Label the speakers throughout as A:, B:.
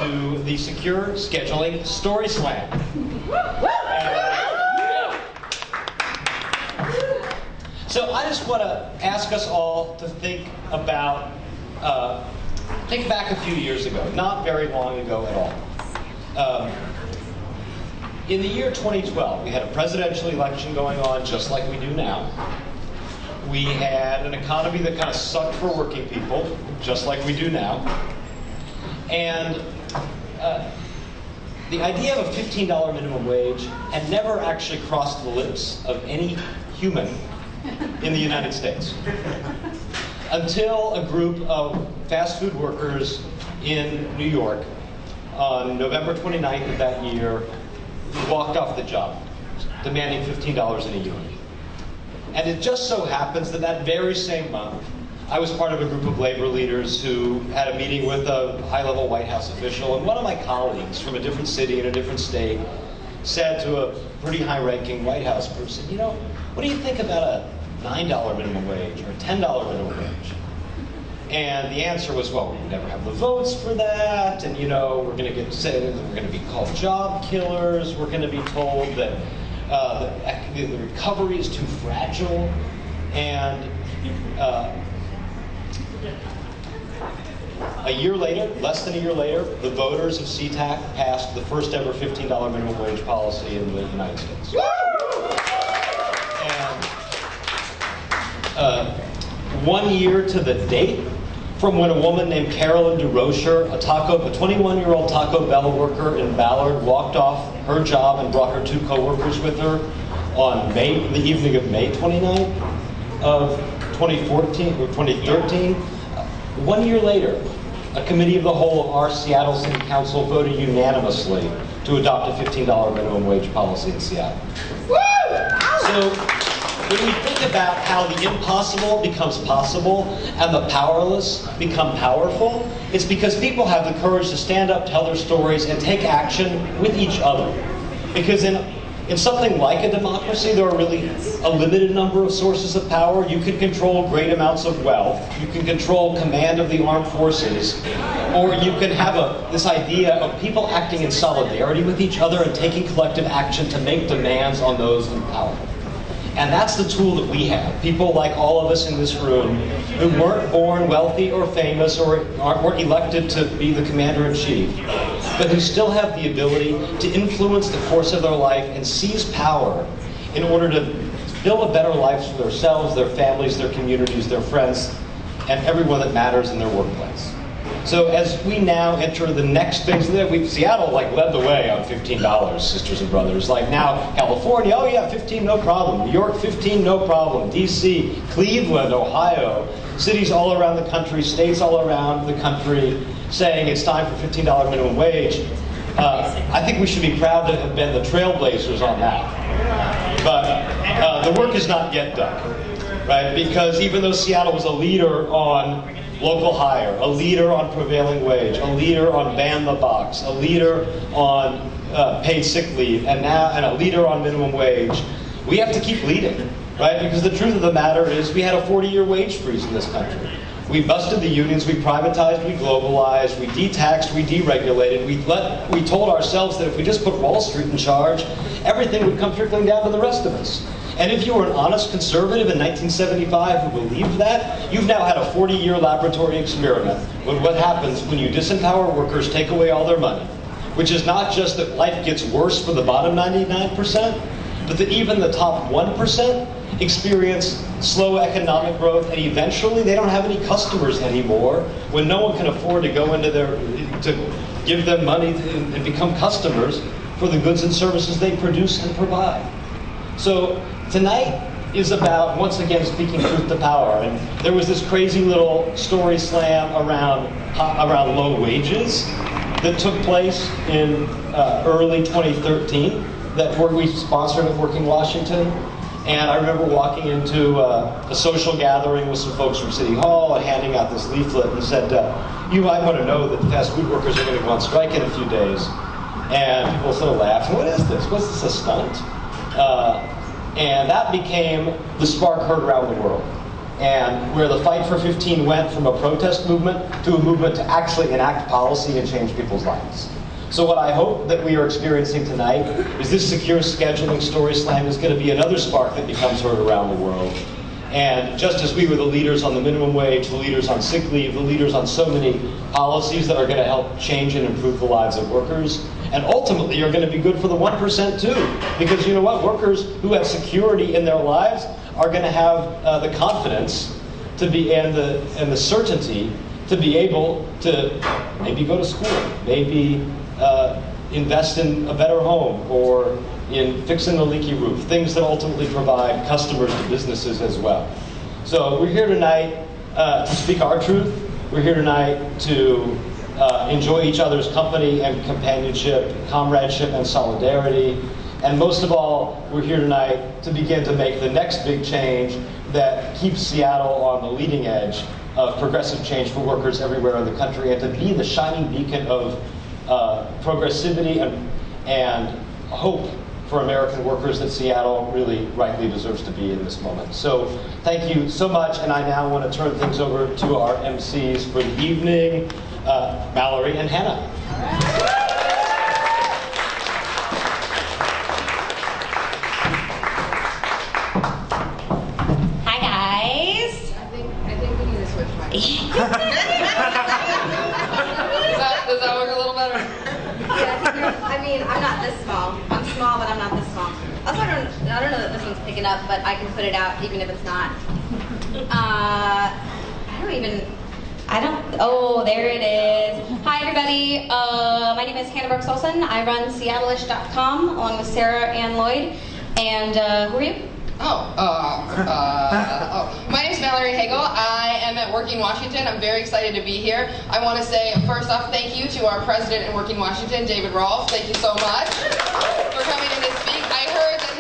A: to the Secure Scheduling Story Slam. So I just want to ask us all to think about, think back a few years ago, not very long ago at all. In the year 2012, we had a presidential election going on just like we do now. We had an economy that kind of sucked for working people, just like we do now. And the idea of a $15 minimum wage had never actually crossed the lips of any human in the United States until a group of fast food workers in New York on November 29th of that year walked off the job, demanding $15 in a unit. And it just so happens that that very same month, I was part of a group of labor leaders who had a meeting with a high-level White House official, and one of my colleagues from a different city in a different state said to a pretty high-ranking White House person, you know, what do you think about a $9 minimum wage or a $10 minimum wage? And the answer was, well, we would never have the votes for that, and, you know, we're going to get said that we're going to be called job killers, we're going to be told that the recovery is too fragile, and a year later, less than a year later, the voters of SeaTac passed the first ever $15 minimum wage policy in the United States. And 1 year to the date from when a woman named Carolyn DeRocher, a 21-year-old Taco Bell worker in Ballard, walked off her job and brought her two co-workers with her on the evening of May 29th of 2014 or 2013. 1 year later, a committee of the whole of our Seattle City Council voted unanimously to adopt a $15 minimum wage policy in Seattle. So when we think about how the impossible becomes possible and the powerless become powerful, it's because people have the courage to stand up, tell their stories, and take action with each other. Because in something like a democracy, there are really a limited number of sources of power. You can control great amounts of wealth. You can control command of the armed forces. Or you can have this idea of people acting in solidarity with each other and taking collective action to make demands on those in power. And that's the tool that we have. People like all of us in this room who weren't born wealthy or famous or weren't elected to be the commander-in-chief, but who still have the ability to influence the course of their life and seize power in order to build a better life for themselves, their families, their communities, their friends, and everyone that matters in their workplace. So as we now enter the next phase, Seattle led the way on $15, sisters and brothers. Like now, California, oh yeah, 15, no problem. New York, 15, no problem. DC, Cleveland, Ohio, cities all around the country, states all around the country saying it's time for $15 minimum wage. I think we should be proud to have been the trailblazers on that. But the work is not yet done, right? Because even though Seattle was a leader on local hire, a leader on prevailing wage, a leader on ban the box, a leader on paid sick leave, and a leader on minimum wage, we have to keep leading, right? Because the truth of the matter is we had a 40-year wage freeze in this country. We busted the unions, we privatized, we globalized, we detaxed, we deregulated, we told ourselves that if we just put Wall Street in charge, everything would come trickling down to the rest of us. And if you were an honest conservative in 1975 who believed that, you've now had a 40-year laboratory experiment with what happens when you disempower workers, take away all their money, which is not just that life gets worse for the bottom 99%, but that even the top 1% experience slow economic growth, and eventually they don't have any customers anymore when no one can afford to go into to give them money and become customers for the goods and services they produce and provide. So tonight is about, once again, speaking truth to power. And there was this crazy little story slam around low wages that took place in early 2013 that we sponsored at Working Washington. And I remember walking into a social gathering with some folks from City Hall and handing out this leaflet and said, you might want to know that the fast food workers are going to go on strike in a few days. And people sort of laughed, what is this? Was this a stunt? And that became the spark heard around the world. and where the Fight for 15 went from a protest movement to a movement to actually enact policy and change people's lives. So what I hope that we are experiencing tonight is this secure scheduling story slam is going to be another spark that becomes heard around the world. And just as we were the leaders on the minimum wage, the leaders on sick leave, the leaders on so many policies that are going to help change and improve the lives of workers, and ultimately are going to be good for the 1% too. Because you know what? Workers who have security in their lives are going to have the confidence to be and the certainty to be able to maybe go to school, maybe invest in a better home, or in fixing the leaky roof, things that ultimately provide customers to businesses as well. So we're here tonight to speak our truth. We're here tonight to enjoy each other's company and companionship, comradeship and solidarity. And most of all, we're here tonight to begin to make the next big change that keeps Seattle on the leading edge of progressive change for workers everywhere in the country, and to be the shining beacon of progressivity and hope for American workers that Seattle really rightly deserves to be in this moment. So thank you so much, and I now want to turn things over to our MCs for the evening, Mallory and Hannah.
B: Hi guys.
C: I think we need to switch mics. Does that work a little better?
B: Yeah, I mean, I'm not this small. I'm small, but I'm not this small. Also, I don't know that this one's picking up, but I can put it out even if it's not. Oh, there it is. Hi, everybody. My name is Hanna Brooks Olsen. I run Seattlish.com along with Sarah Ann Lloyd. And who are you?
C: My name is Mallory Hagel. I am at Working Washington. I'm very excited to be here. I want to say, first off, thank you to our president at Working Washington, David Rolfe. Thank you so much for coming in to speak. I heard that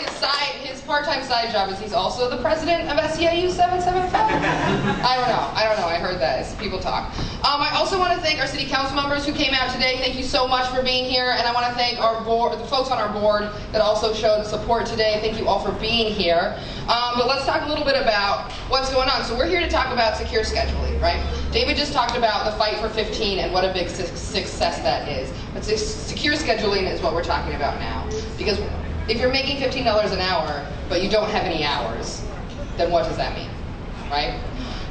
C: his part-time side job is he's also the president of SEIU 775. I don't know. I heard that as people talk. I also want to thank our city council members who came out today. Thank you so much for being here. And I want to thank our board, the folks on our board that also showed support today. Thank you all for being here. But let's talk a little bit about what's going on. So we're here to talk about secure scheduling, right? David just talked about the Fight for 15 and what a big success that is. But secure scheduling is what we're talking about now. Because if you're making $15 an hour, but you don't have any hours, then what does that mean, right?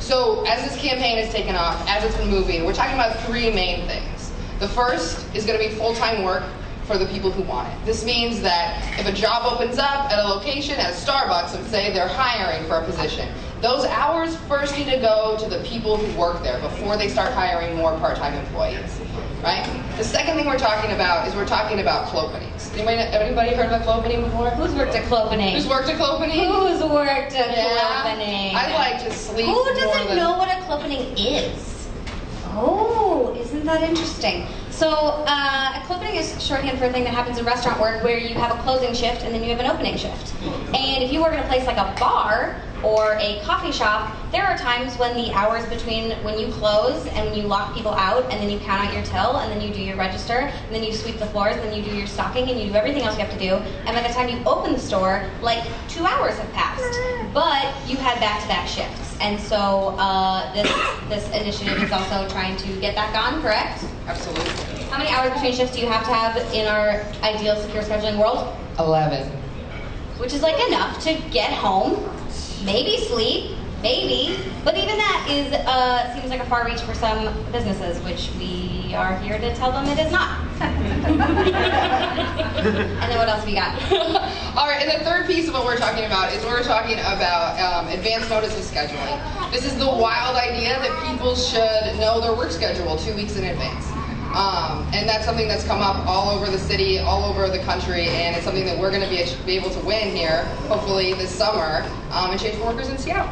C: So as this campaign has taken off, as it's been moving, we're talking about three main things. The first is going to be full-time work for the people who want it. This means that if a job opens up at a location, at Starbucks, and say they're hiring for a position, those hours first need to go to the people who work there before they start hiring more part-time employees, right? The second thing we're talking about is clopenings. Anybody heard of a clopening before?
B: Who's worked at clopening?
C: Who's worked at clopening?
B: Who's worked at clopening?
C: I like to sleep.
B: Who doesn't know what a clopening is? Oh, isn't that interesting? So a clopening is shorthand for a thing that happens in restaurant work where you have a closing shift and then you have an opening shift. And if you work in a place like a bar or a coffee shop, there are times when the hours between when you close and when you lock people out and then you count out your till and then you do your register and then you sweep the floors and then you do your stocking and you do everything else you have to do, and by the time you open the store, like 2 hours have passed. But you had back-to-back shifts. And so this initiative is also trying to get that gone, correct?
C: Absolutely.
B: How many hours between shifts do you have to have in our ideal secure scheduling world?
C: 11.
B: Which is like enough to get home, maybe sleep, maybe, but even that is seems like a far reach for some businesses, which we are here to tell them it is not. And then what else have you got?
C: All right, and the third piece of what we're talking about is we're talking about advance notice of scheduling. This is the wild idea that people should know their work schedule 2 weeks in advance. And that's something that's come up all over the city, all over the country, and it's something that we're going to be able to win here, hopefully this summer, and change for workers in Seattle.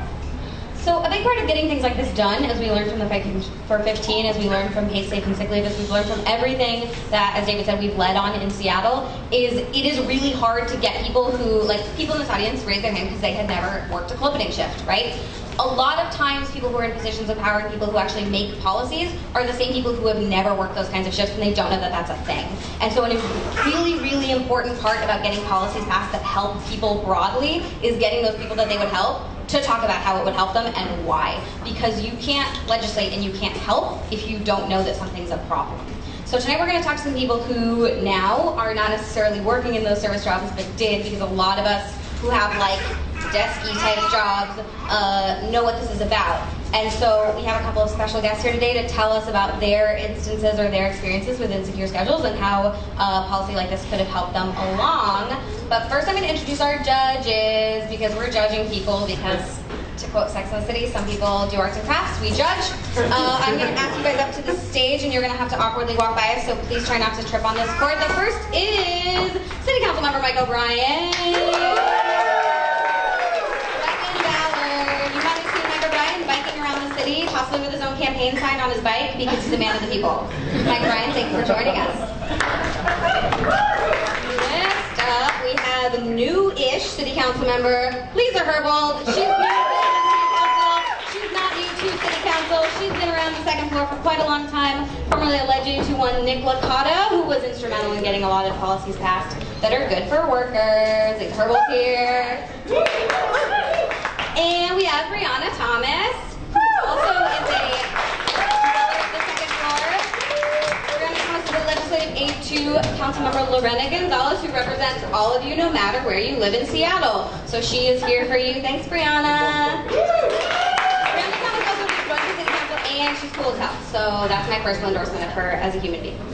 B: So a big part of getting things like this done, as we learned from the Fight for 15, as we learned from Paid Safe and Sick Leave, as we've learned from everything that, as David said, we've led on in Seattle, is it is really hard to get people who, like people in this audience, raise their hand because they had never worked a clopening shift, right? A lot of times people who are in positions of power and people who actually make policies are the same people who have never worked those kinds of shifts and they don't know that that's a thing. And so a really, really important part about getting policies passed that help people broadly is getting those people that they would help to talk about how it would help them and why. Because you can't legislate and you can't help if you don't know that something's a problem. So tonight we're going to talk to some people who now are not necessarily working in those service jobs, but did, because a lot of us who have like desk-y type jobs know what this is about. And so we have a couple of special guests here today to tell us about their instances or their experiences with insecure schedules and how a policy like this could have helped them along. But first I'm going to introduce our judges, because we're judging people because, to quote Sex and the City, some people do arts and crafts, we judge. I'm going to ask you guys up to the stage and you're going to have to awkwardly walk by us, so please try not to trip on this cord. The first is City Council Member Mike O'Brien. Possibly with his own campaign sign on his bike, because he's a man of the people. Mike Ryan, thank you for joining us. Next up, we have new-ish City Council member Lisa Herbold. She's new to City Council. She's not new to City Council. She's been around the second floor for quite a long time, formerly alleged to one Nick Licata, who was instrumental in getting a lot of policies passed that are good for workers. Lisa Herbold here. And we have Brianna Thomas. Also is the second floor. We're going to come to the legislative aid to Councilmember Lorena Gonzalez, who represents all of you no matter where you live in Seattle. So she is here for you. Thanks, Brianna. Brianna Thomas also runs the City Council, and she's cool as hell. So that's my personal endorsement of her as a human being. Do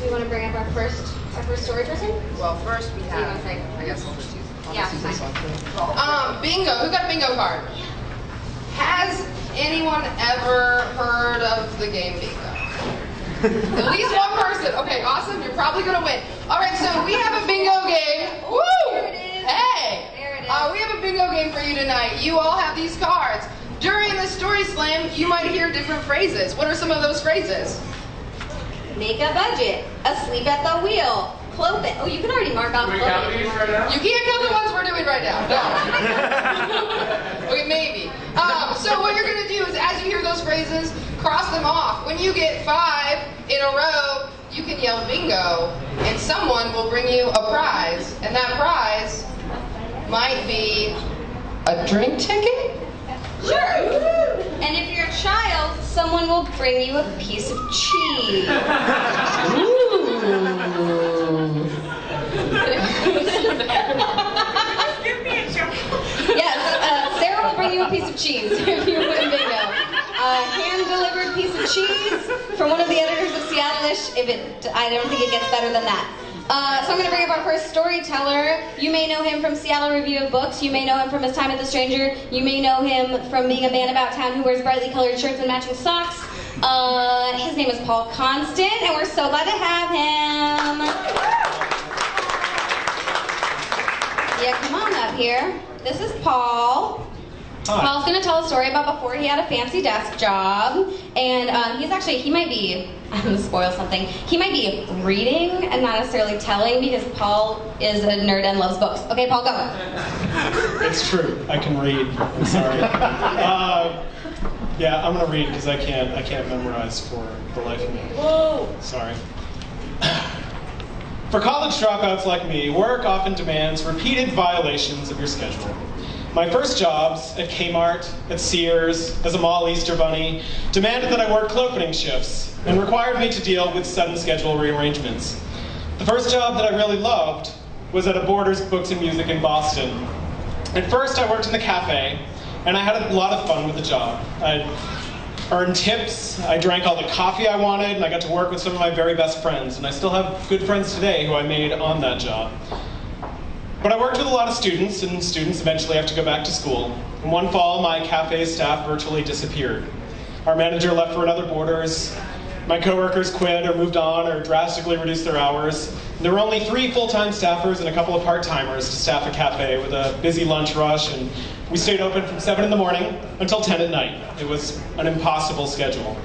B: we want to bring up our first story person?
C: Well, first we have, I guess I'll just use this one. Bingo. Who got a bingo card? Has anyone ever heard of the game bingo? At least one person. Okay, awesome. You're probably going to win. All right, so we have a bingo game. Woo!
B: There it is.
C: Hey!
B: There it is.
C: We have a bingo game for you tonight. You all have these cards. During the story slam, you might hear different phrases. What are some of those phrases?
B: Make a budget. Asleep at the wheel. Clothing. Oh, you can already mark off clothing.
C: You can't count the ones we're doing right now. No. Okay, maybe. So what you're going to do is, as you hear those phrases, cross them off. When you get 5 in a row, you can yell bingo, and someone will bring you a prize. And that prize might be a drink ticket?
B: Sure. And if you're a child, someone will bring you a piece of cheese.
D: Give me a joke.
B: Yes, Sarah will bring you a piece of cheese if you win bingo. A hand-delivered piece of cheese from one of the editors of Seattlish. I don't think it gets better than that. So I'm going to bring up our first storyteller. You may know him from Seattle Review of Books. You may know him from his time at The Stranger. You may know him from being a man about town who wears brightly colored shirts and matching socks. His name is Paul Constant, and we're so glad to have him. Yeah, come on up here. This is Paul.
A: Hi.
B: Paul's going to tell a story about before he had a fancy desk job, and he might be, I'm going to spoil something, he might be reading and not necessarily telling, because Paul is a nerd and loves books. Okay, Paul, go.
E: It's true. I can read. I'm sorry. Yeah, I'm going to read because I can't memorize for the life of me.
B: Whoa.
E: Sorry. For college dropouts like me, work often demands repeated violations of your schedule. My first jobs at Kmart, at Sears, as a mall Easter bunny, demanded that I work opening shifts and required me to deal with sudden schedule rearrangements. The first job that I really loved was at a Borders Books and Music in Boston. At first, I worked in the cafe, and I had a lot of fun with the job. I earned tips, I drank all the coffee I wanted, and I got to work with some of my very best friends, and I still have good friends today who I made on that job. But I worked with a lot of students, and students eventually have to go back to school. And one fall, my cafe staff virtually disappeared. Our manager left for another Borders. My coworkers quit or moved on or drastically reduced their hours. And there were only 3 full-time staffers and a couple of part-timers to staff a cafe with a busy lunch rush, and we stayed open from 7 in the morning until 10 at night. It was an impossible schedule.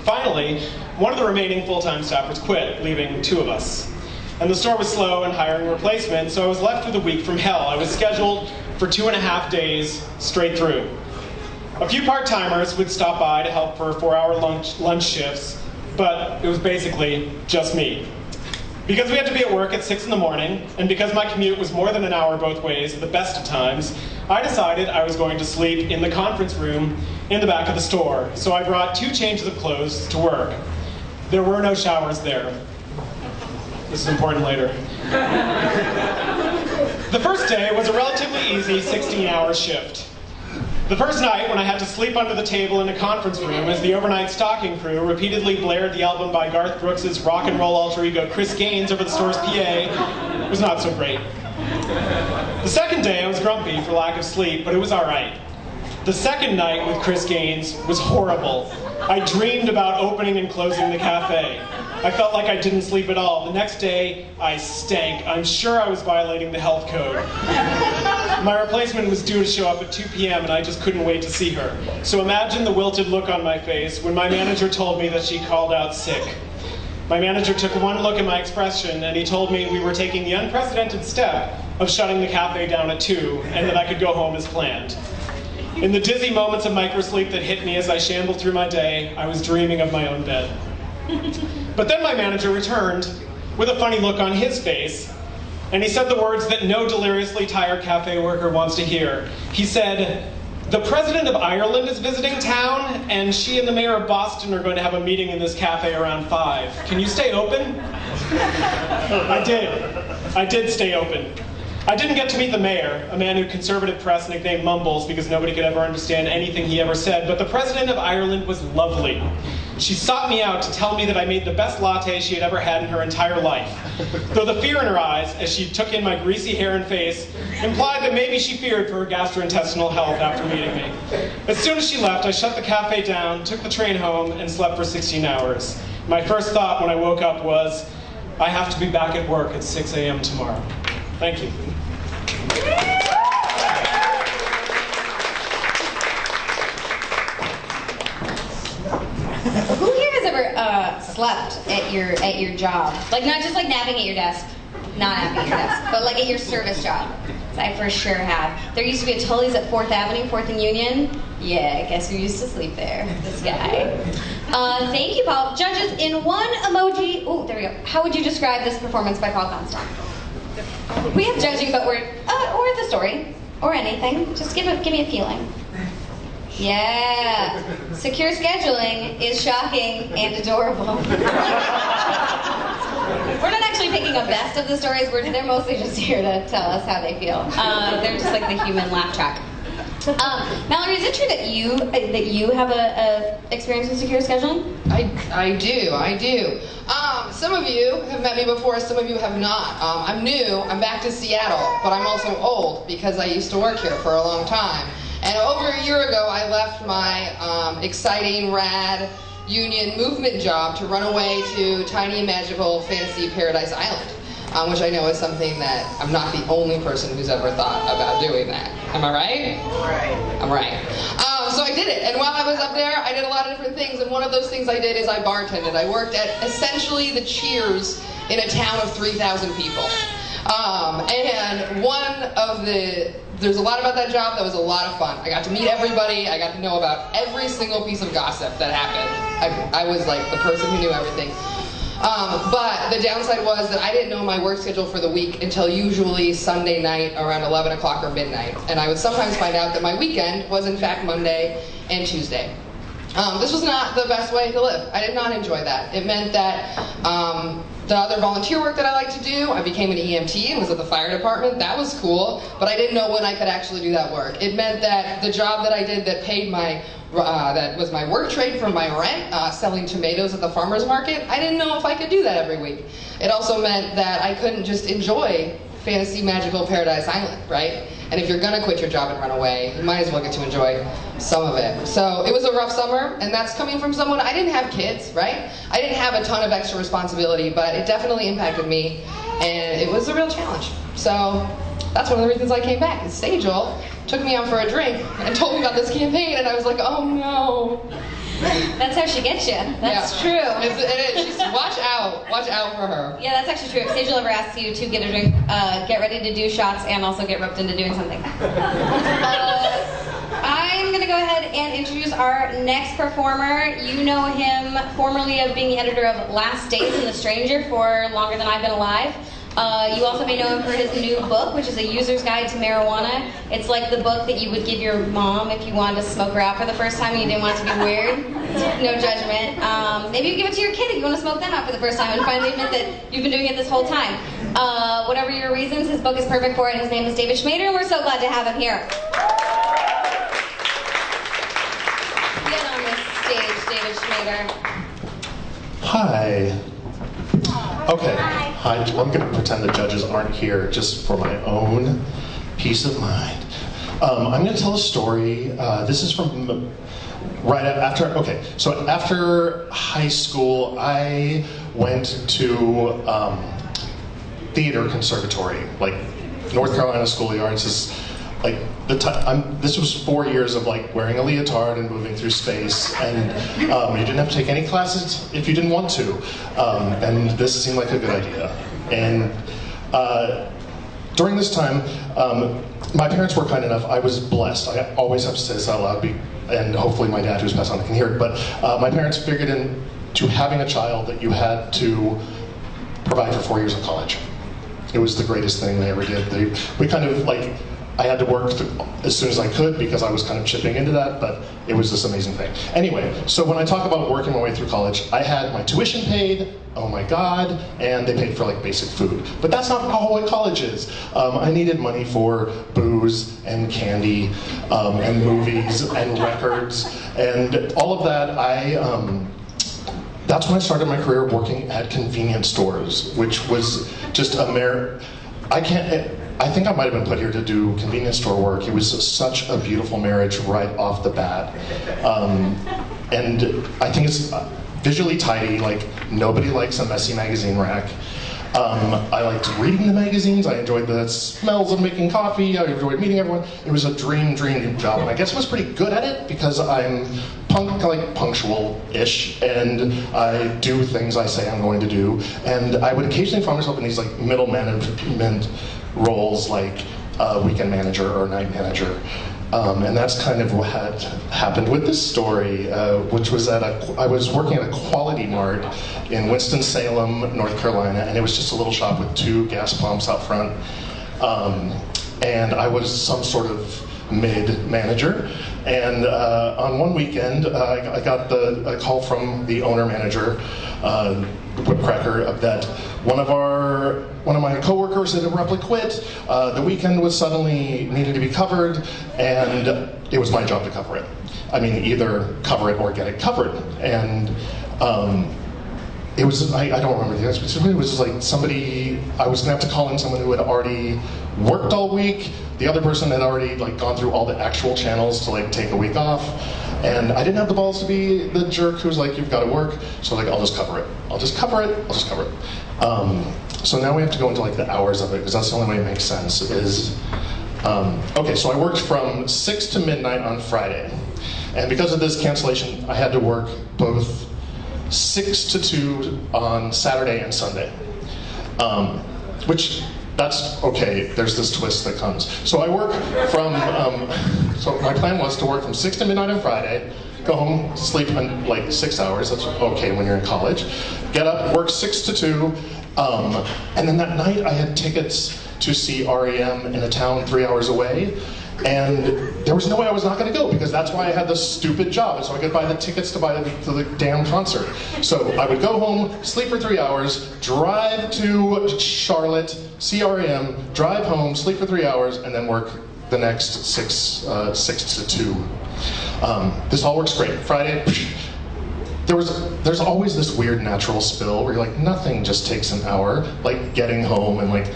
E: Finally, one of the remaining full-time staffers quit, leaving 2 of us. And the store was slow in hiring replacements, so I was left with a week from hell. I was scheduled for 2.5 days straight through. A few part-timers would stop by to help for 4-hour lunch shifts, but it was basically just me. Because we had to be at work at 6 in the morning, and because my commute was more than an hour both ways at the best of times, I decided I was going to sleep in the conference room in the back of the store. So I brought 2 changes of clothes to work. There were no showers there. This is important later. The first day was a relatively easy 16-hour shift. The first night, when I had to sleep under the table in a conference room as the overnight stocking crew repeatedly blared the album by Garth Brooks' rock and roll alter ego Chris Gaines over the store's PA, was not so great. The second day, I was grumpy for lack of sleep, but it was all right. The second night with Chris Gaines was horrible. I dreamed about opening and closing the cafe. I felt like I didn't sleep at all. The next day, I stank. I'm sure I was violating the health code. My replacement was due to show up at 2 p.m. and I just couldn't wait to see her. So imagine the wilted look on my face when my manager told me that she called out sick. My manager took one look at my expression and he told me we were taking the unprecedented step of shutting the cafe down at 2 and that I could go home as planned. In the dizzy moments of microsleep that hit me as I shambled through my day, I was dreaming of my own bed. But then my manager returned with a funny look on his face, and he said the words that no deliriously tired cafe worker wants to hear. He said, "The president of Ireland is visiting town, and she and the mayor of Boston are going to have a meeting in this cafe around 5. Can you stay open?" I did. I did stay open. I didn't get to meet the mayor, a man who conservative press nicknamed Mumbles because nobody could ever understand anything he ever said, but the president of Ireland was lovely. She sought me out to tell me that I made the best latte she had ever had in her entire life, though the fear in her eyes, as she took in my greasy hair and face, implied that maybe she feared for her gastrointestinal health after meeting me. As soon as she left, I shut the cafe down, took the train home, and slept for 16 hours. My first thought when I woke up was, I have to be back at work at 6 a.m. tomorrow. Thank you.
B: Who here has ever slept at your job? Like not just like napping at your desk, not napping at your desk, but like at your service job. I for sure have. There used to be a Tully's at 4th Avenue, 4th and Union. Yeah, guess who used to sleep there? This guy. Thank you, Paul. Judges, in one emoji. Oh, there we go. How would you describe this performance by Paul Comstock? We have judging, but we're or the story or anything. Just give me a feeling. Yeah. Secure scheduling is shocking and adorable. We're not actually picking a best of the stories. They're mostly just here to tell us how they feel. They're just like the human laugh track. Mallory, is it true that you have a experience with secure scheduling?
C: I do. Some of you have met me before, some of you have not. I'm new, I'm back to Seattle, but I'm also old because I used to work here for a long time. And over a year ago, I left my exciting, rad, union movement job to run away to tiny, magical, fantasy Paradise Island, which I know is something that I'm not the only person who's ever thought about doing that. Am I right? Right. I'm right. So I did it, and while I was up there, I did a lot of different things, and one of those things I did is I bartended. I worked at essentially the Cheers in a town of 3,000 people. And there's a lot about that job that was a lot of fun. I got to meet everybody, I got to know about every single piece of gossip that happened. I was like the person who knew everything. But the downside was that I didn't know my work schedule for the week until usually Sunday night around 11 o'clock or midnight. And I would sometimes find out that my weekend was in fact Monday and Tuesday. This was not the best way to live. I did not enjoy that. It meant that the other volunteer work that I like to do, I became an EMT and was at the fire department. That was cool, but I didn't know when I could actually do that work. It meant that the job that I did that paid that was my work trade for my rent, selling tomatoes at the farmer's market, I didn't know if I could do that every week. It also meant that I couldn't just enjoy fantasy magical Paradise Island, right? And if you're gonna quit your job and run away, you might as well get to enjoy some of it. So it was a rough summer, and that's coming from someone, I didn't have kids, right? I didn't have a ton of extra responsibility, but it definitely impacted me, and it was a real challenge. So that's one of the reasons I came back, is Sejal took me out for a drink and told me about this campaign, and I was like, oh no.
B: That's how she gets you. That's true.
C: It is. She's, watch out for her.
B: Yeah, that's actually true. If Sejal ever asks you to get a drink, get ready to do shots and also get roped into doing something. I'm gonna to go ahead and introduce our next performer. You know him formerly of being the editor of Last Days and The Stranger for longer than I've been alive. You also may know him for his new book, which is a user's guide to marijuana. It's like the book that you would give your mom if you wanted to smoke her out for the first time and you didn't want it to be weird. No judgment. Maybe you give it to your kid if you want to smoke them out for the first time and finally admit that you've been doing it this whole time. Whatever your reasons, his book is perfect for it. His name is David Schmader, and we're so glad to have him here. Get on this stage, David Schmader.
D: Hi. Okay. Hi. I'm going to pretend the judges aren't here just for my own peace of mind. I'm going to tell a story. This is from right after. Okay. So after high school, I went to theater conservatory, like North Carolina School of the Arts. Is like this was 4 years of like wearing a leotard and moving through space, and you didn't have to take any classes if you didn't want to, and this seemed like a good idea. And during this time, my parents were kind enough. I was blessed. I always have to say this out loud, and hopefully my dad, who's passed on, can hear it. But my parents figured into having a child that you had to provide for 4 years of college. It was the greatest thing they ever did. We kind of like. I had to work as soon as I could because I was kind of chipping into that, but it was this amazing thing. Anyway, so when I talk about working my way through college, I had my tuition paid, oh my God, and they paid for like basic food. But that's not all what college is. I needed money for booze and candy and movies and records and all of that. That's when I started my career working at convenience stores, which was just I think I might have been put here to do convenience store work. It was such a beautiful marriage right off the bat. And I think it's visually tidy, like nobody likes a messy magazine rack. I liked reading the magazines, I enjoyed the smells of making coffee, I enjoyed meeting everyone. It was a dream job, and I guess I was pretty good at it because I'm punctual-ish, and I do things I say I'm going to do. And I would occasionally find myself in these like middle management roles, like weekend manager or night manager. And that's kind of what had happened with this story, which was that I was working at a Quality Mart in Winston-Salem, North Carolina, and it was just a little shop with 2 gas pumps out front. And I was some sort of mid-manager. And on one weekend, I got a call from the owner-manager, Whipcracker, that one of my coworkers had abruptly quit. The weekend was suddenly needed to be covered, and it was my job to cover it. I mean, either cover it or get it covered. And it was, I don't remember the answer, but it was just like I was gonna have to call in someone who had already worked all week. The other person had already like gone through all the actual channels to like take a week off. And I didn't have the balls to be the jerk who's like, you've got to work. So like, I'll just cover it. So now we have to go into like the hours of it, because that's the only way it makes sense. Okay, so I worked from 6 to midnight on Friday. And because of this cancellation, I had to work both 6 to 2 on Saturday and Sunday. Which, that's okay, there's this twist that comes. So I work from, so my plan was to work from 6 to midnight on Friday, go home, sleep in like 6 hours, that's okay when you're in college, get up, work 6 to 2, and then that night I had tickets to see REM in a town 3 hours away, and there was no way I was not going to go, because that's why I had this stupid job, so I could buy the tickets to the damn concert. So I would go home, sleep for 3 hours, drive to Charlotte, see REM, drive home, sleep for 3 hours, and then work the next 6 to 2. This all works great. Friday, there's always this weird natural spill where you're like, nothing just takes an hour, like getting home and like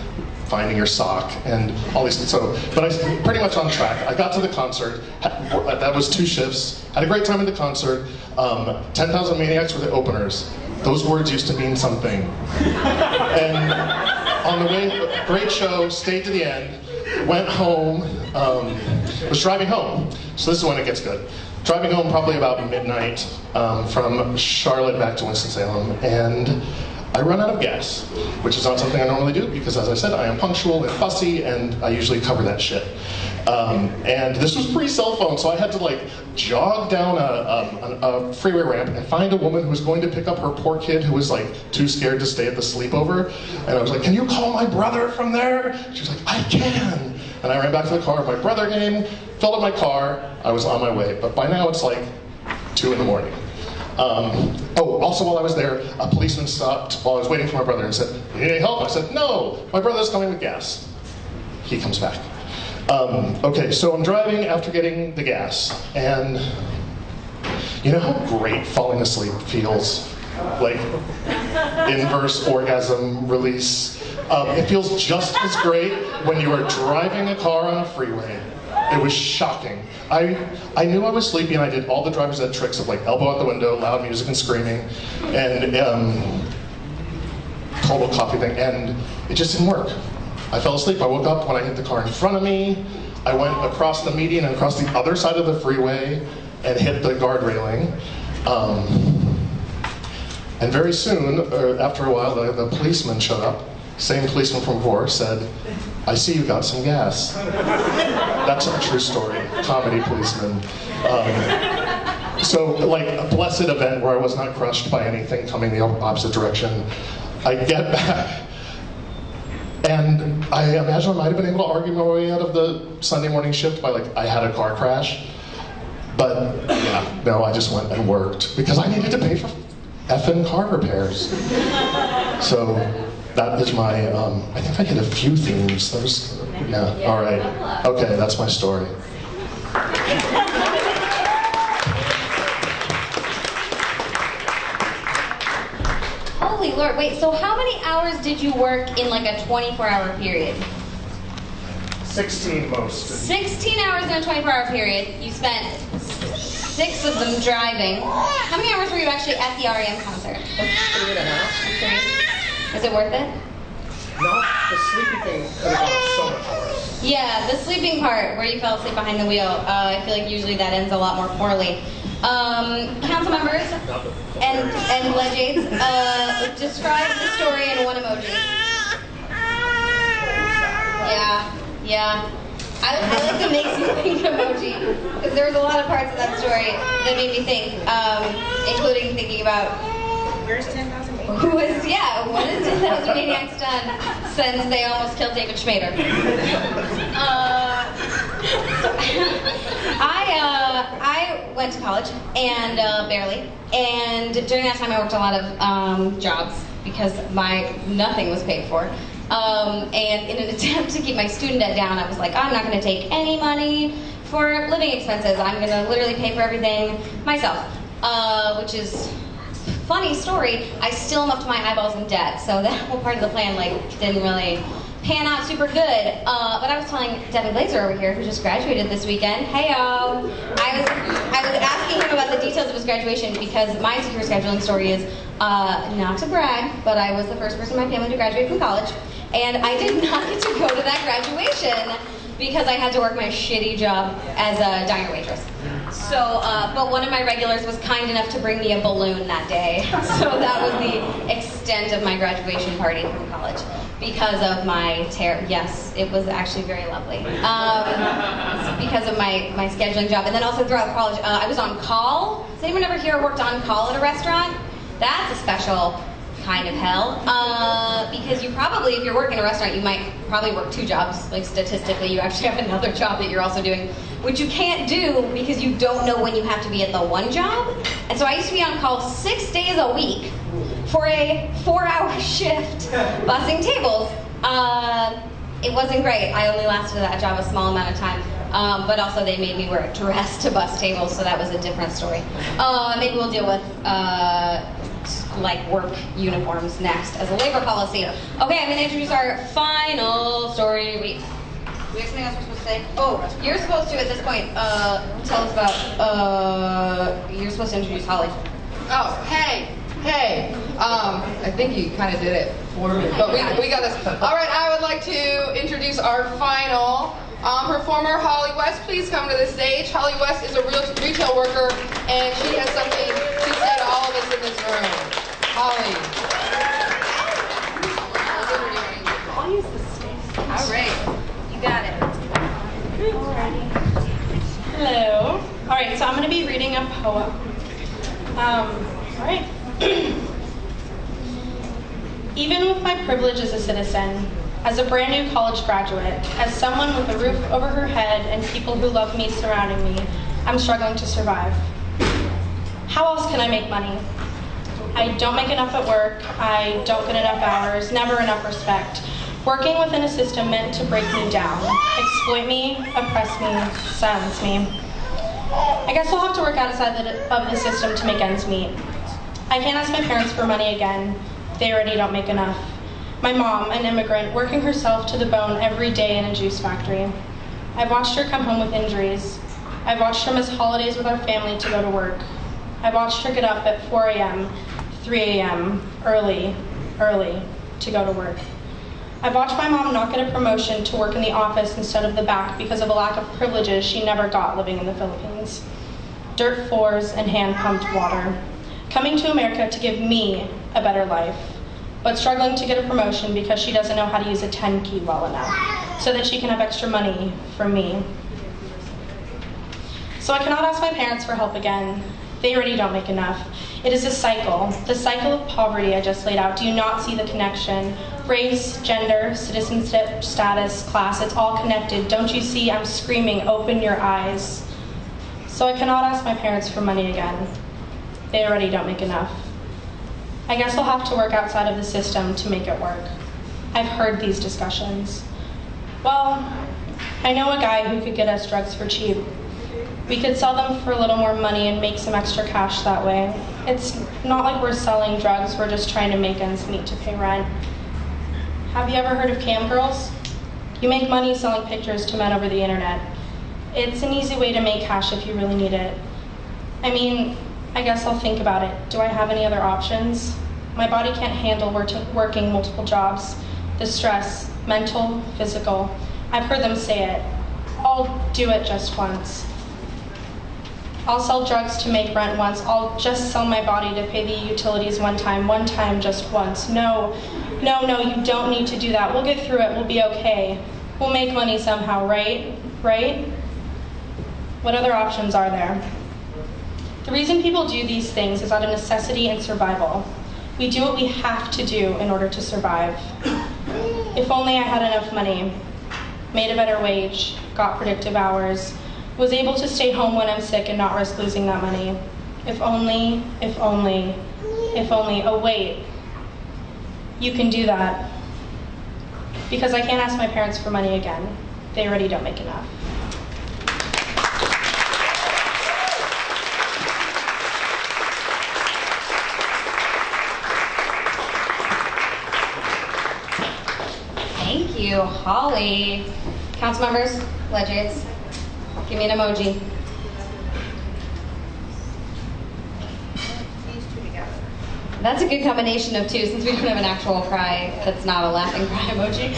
D: finding your sock and all these things. But I was pretty much on track. I got to the concert, that was 2 shifts, had a great time at the concert. 10,000 Maniacs were the openers. Those words used to mean something. And on the way, great show, stayed to the end, went home, was driving home. So this is when it gets good. Driving home probably about midnight from Charlotte back to Winston-Salem, and I run out of gas, which is not something I normally do because, as I said, I am punctual and fussy, and I usually cover that shit. And this was pre-cell phone, so I had to like jog down a freeway ramp and find a woman who was going to pick up her poor kid who was like too scared to stay at the sleepover. And I was like, "Can you call my brother from there?" She was like, "I can." And I ran back to the car. My brother came, filled up my car. I was on my way. But by now it's like 2 in the morning. Also while I was there, a policeman stopped while I was waiting for my brother and said, "You need any help?" I said, "No, my brother's coming with gas." He comes back. Okay, so I'm driving after getting the gas, and you know how great falling asleep feels? Like inverse orgasm release. It feels just as great when you are driving a car on a freeway. It was shocking. I knew I was sleepy, and I did all the driver's ed tricks of like elbow out the window, loud music and screaming, and total coffee thing, and it just didn't work. I fell asleep. I woke up when I hit the car in front of me. I went across the median and across the other side of the freeway and hit the guard railing. And very soon, after a while, the policeman showed up. Same policeman from before said, "I see you got some gas." That's a true story. Comedy policeman. So, like a blessed event where I was not crushed by anything coming the opposite direction. I get back. And I imagine I might have been able to argue my way out of the Sunday morning shift by like, I had a car crash. But yeah, no, I just went and worked because I needed to pay for effing car repairs. So that is my, I think I hit a few themes. Yeah, all right. Okay, that's my story.
B: Holy Lord, wait, so how many hours did you work in like a 24-hour period?
D: 16 most.
B: 16 hours in a 24-hour period. You spent 6 of them driving. How many hours were you actually at the REM concert? 3.5. 3. Is it worth it?
D: No, the sleeping thing could have gone so much worse.
B: Yeah, the sleeping part where you fell asleep behind the wheel, I feel like usually that ends a lot more poorly. Council members and legends, describe the story in one emoji. Yeah. I like the makes you think emoji, because there was a lot of parts of that story that made me think, including thinking about
F: Where's 10,000 Maniacs?
B: what has 10,000 Maniacs done since they almost killed David Schmader? I went to college, and barely, and during that time I worked a lot of jobs because nothing was paid for. And in an attempt to keep my student debt down, I was like, I'm not going to take any money for living expenses. I'm going to literally pay for everything myself, which is funny story. I still am up to my eyeballs in debt, so that whole part of the plan didn't really pan out super good. But I was telling Devin Glazer over here, who just graduated this weekend, hey-o, I was asking him about the details of his graduation because my secure scheduling story is, not to brag, but I was the first person in my family to graduate from college, and I did not get to go to that graduation because I had to work my shitty job as a diner waitress. So, but one of my regulars was kind enough to bring me a balloon that day. So that was the extent of my graduation party from college. Because of my yes, it was actually very lovely. Because of my scheduling job. And then also throughout college, I was on call. Has anyone ever here worked on call at a restaurant? That's a special kind of hell. Because you probably, if you're working in a restaurant, you might probably work 2 jobs. Like statistically, you actually have another job that you're also doing, which you can't do because you don't know when you have to be at the one job. And so I used to be on call 6 days a week for a 4-hour shift bussing tables. It wasn't great. I only lasted at that job a small amount of time. But also they made me wear a dress to bus tables, so that was a different story. Maybe we'll deal with like work uniforms next as a labor policy. Okay, I'm gonna introduce our final story. We have something else we're supposed to say? Oh, you're supposed to at this point tell us about, you're supposed to introduce Holly.
C: Oh, hey. I think you kind of did it for me, but we got this. All right, I would like to introduce our final performer, Holly West. Please come to the stage. Holly West is a retail worker, and she has something to say to all of us in this room. Holly.
F: I'll use the space.
B: All right, you got it.
G: All right, so I'm going to be reading a poem. All right. Even with my privilege as a citizen, as a brand new college graduate, as someone with a roof over her head and people who love me surrounding me, I'm struggling to survive. How else can I make money? I don't make enough at work, I don't get enough hours, never enough respect. Working within a system meant to break me down, exploit me, oppress me, silence me. I guess I'll have to work outside of the system to make ends meet. I can't ask my parents for money again. They already don't make enough. My mom, an immigrant, working herself to the bone every day in a juice factory. I've watched her come home with injuries. I've watched her miss holidays with our family to go to work. I've watched her get up at 4 a.m., 3 a.m., early to go to work. I've watched my mom not get a promotion to work in the office instead of the back because of a lack of privileges she never got living in the Philippines. Dirt floors and hand-pumped water. Coming to America to give me a better life, but struggling to get a promotion because she doesn't know how to use a 10 key well enough, so that she can have extra money for me. So I cannot ask my parents for help again. They already don't make enough. It is a cycle, the cycle of poverty I just laid out. Do you not see the connection? Race, gender, citizenship, status, class, it's all connected. Don't you see? I'm screaming, open your eyes. So I cannot ask my parents for money again. They already don't make enough. I guess I'll have to work outside of the system to make it work. I've heard these discussions. Well, I know a guy who could get us drugs for cheap. We could sell them for a little more money and make some extra cash that way. It's not like we're selling drugs, we're just trying to make ends meet to pay rent. Have you ever heard of cam girls? You make money selling pictures to men over the internet. It's an easy way to make cash if you really need it. I mean, I guess I'll think about it. Do I have any other options? My body can't handle working multiple jobs. The stress, mental, physical. I've heard them say it. I'll do it just once. I'll sell drugs to make rent once. I'll just sell my body to pay the utilities one time, just once. No, you don't need to do that. We'll get through it, we'll be okay. We'll make money somehow, right? Right? What other options are there? The reason people do these things is out of necessity and survival. We do what we have to do in order to survive. If only I had enough money, made a better wage, got predictive hours, was able to stay home when I'm sick and not risk losing that money. If only, oh wait, you can do that. Because I can't ask my parents for money again. They already don't make enough.
B: Thank you, Holly. Council members, legislates, give me an emoji.
F: These two together.
B: That's a good combination of two, since we don't have an actual cry that's not a laughing cry emoji.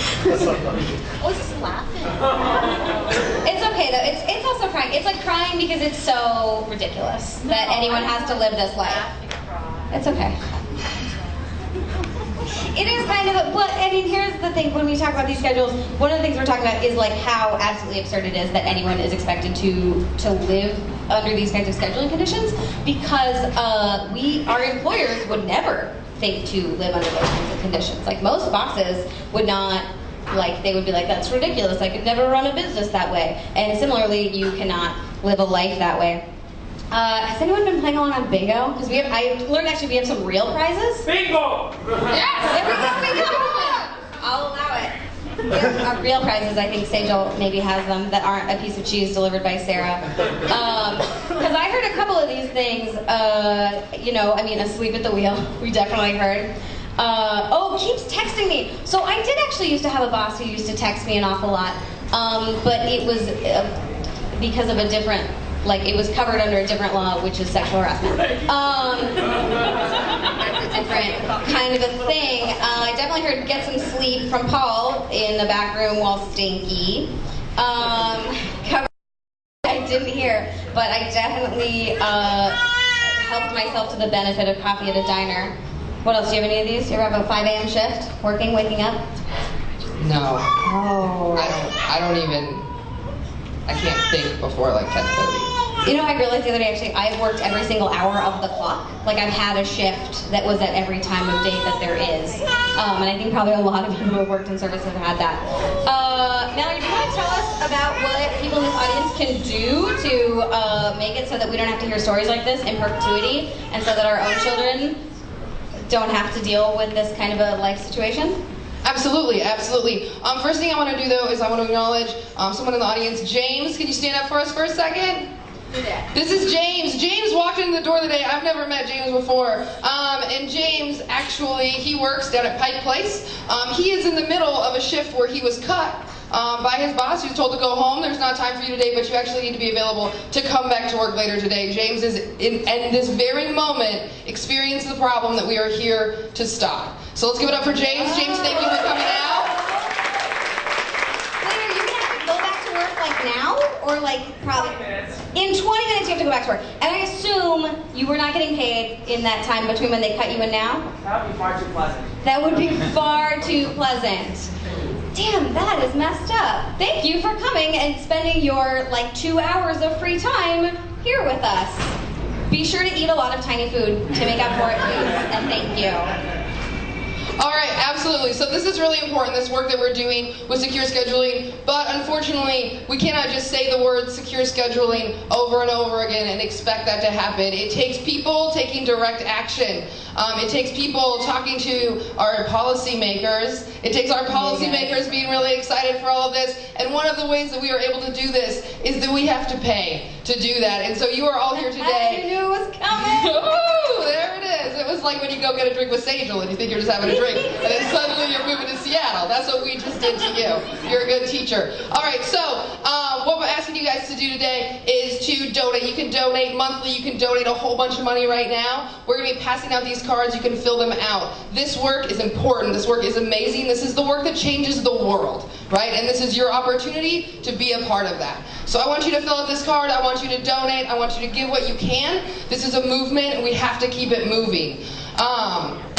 F: Oh, it's just laughing.
B: It's okay though, it's also crying. It's like crying because it's so ridiculous that anyone has to live this life. It's okay. It is kind of, but I mean, here's the thing, when we talk about these schedules, one of the things we're talking about is like how absolutely absurd it is that anyone is expected to live under these kinds of scheduling conditions, because our employers would never think to live under those kinds of conditions. Like most bosses would not, like they would be like, that's ridiculous, I could never run a business that way. And similarly, you cannot live a life that way. Has anyone been playing along on bingo? Because I learned actually we have some real prizes.
H: Bingo!
B: Yes, there we go. I'll allow it. There are real prizes. I think Sejal maybe has them that aren't a piece of cheese delivered by Sarah. Because I heard a couple of these things. Asleep at the wheel. We definitely heard. Keeps texting me. So I did actually used to have a boss who used to text me an awful lot, but it was because of a different. Like, it was covered under a different law, which is sexual harassment. That's a different kind of a thing. I definitely heard get some sleep from Paul in the back room while stinky. I didn't hear, but I definitely helped myself to the benefit of coffee at a diner. What else? Do you have any of these? You ever have a 5 a.m. shift? Waking up?
C: No.
B: Oh.
C: I don't even, I can't think before like 10:30.
B: You know, I realized the other day, actually, I've worked every single hour of the clock. Like, I've had a shift that was at every time of day that there is. And I think probably a lot of people who have worked in service have had that. Mallory, do you want to tell us about what people in this audience can do to make it so that we don't have to hear stories like this in perpetuity, and so that our own children don't have to deal with this kind of a life situation?
C: Absolutely, absolutely. First thing I want to do, though, is I want to acknowledge someone in the audience. James, can you stand up for us for a second? This is James. James walked in the door today. I've never met James before. And James, actually, he works down at Pike Place. He is in the middle of a shift where he was cut by his boss. He was told to go home. There's not time for you today, but you actually need to be available to come back to work later today. James is, in this very moment, experiencing the problem that we are here to stop. So let's give it up for James. James, thank you for coming out.
B: Wait, are you going to have to go back to work, like, now? Or, like, probably... In 20 minutes, you have to go back to work. And I assume you were not getting paid in that time between when they cut you and now?
H: That would be far too pleasant.
B: That would be far too pleasant. Damn, that is messed up. Thank you for coming and spending your, like, 2 hours of free time here with us. Be sure to eat a lot of tiny food to make up for it, please. And thank you.
C: All right, absolutely. So this is really important, this work that we're doing with secure scheduling, but unfortunately, we cannot just say the word secure scheduling over and over again and expect that to happen. It takes people taking direct action. It takes people talking to our policymakers. It takes our policymakers being really excited for all of this. And one of the ways that we are able to do this is that we have to pay to do that. And so you are all here today.
B: I knew it was coming.
C: Ooh, there it is. It was like when you go get a drink with Sangel and you think you're just having a drink, and then suddenly you're moving to Seattle. That's what we just did to you. You're a good teacher. All right, so what we're asking you guys to do today is to donate. You can donate monthly. You can donate a whole bunch of money right now. We're going to be passing out these cards. You can fill them out. This work is important. This work is amazing. This is the work that changes the world, right? And this is your opportunity to be a part of that. So I want you to fill out this card. I want you to donate. I want you to give what you can. This is a movement, and we have to keep it moving.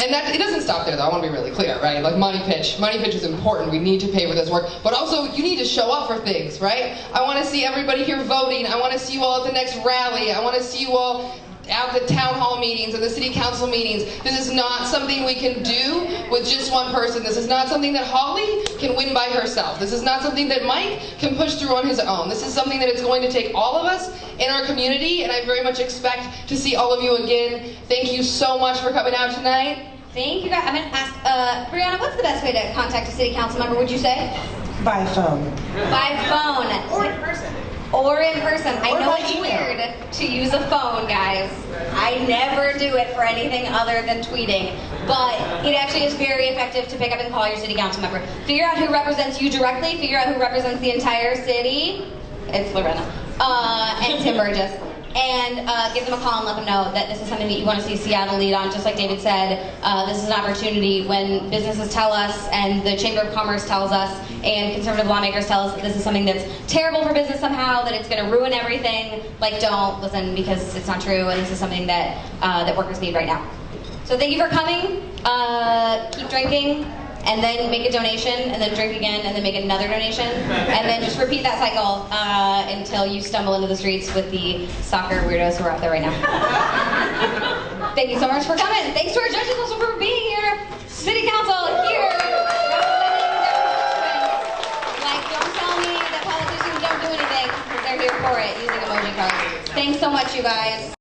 C: And that, it doesn't stop there, though. I want to be really clear, right? Like money pitch. Money pitch is important. We need to pay for this work. But also, you need to show up for things, right? I want to see everybody here voting. I want to see you all at the next rally. I want to see you all at the town hall meetings and the city council meetings. This is not something we can do with just one person. This is not something that Holly can win by herself. This is not something that Mike can push through on his own. This is something that is going to take all of us in our community, and I very much expect to see all of you again. Thank you so much for coming out tonight.
B: Thank you guys. I'm going to ask, Brianna, what's the best way to contact a city council member, would you say?
H: By phone.
B: By phone.
H: Or in person.
B: Or in person. I
H: Or
B: know
H: by
B: it's
H: email.
B: weird to use a phone, guys. I never do it for anything other than tweeting. But it actually is very effective to pick up and call your city council member. Figure out who represents you directly. Figure out who represents the entire city. It's Lorena. And Tim Burgess. And give them a call and let them know that this is something that you want to see Seattle lead on. Just like David said, this is an opportunity when businesses tell us, and the Chamber of Commerce tells us, and conservative lawmakers tell us that this is something that's terrible for business somehow, that it's going to ruin everything. Like, don't listen, because it's not true, and this is something that that workers need right now. So thank you for coming. Keep drinking. And then make a donation, and then drink again, and then make another donation, and then just repeat that cycle until you stumble into the streets with the soccer weirdos who are out there right now. Thank you so much for coming. Thanks to our judges also for being here. City Council here, representing their constituents. Like, don't tell me that politicians don't do anything, because they're here for it, using emoji cards. Thanks so much, you guys.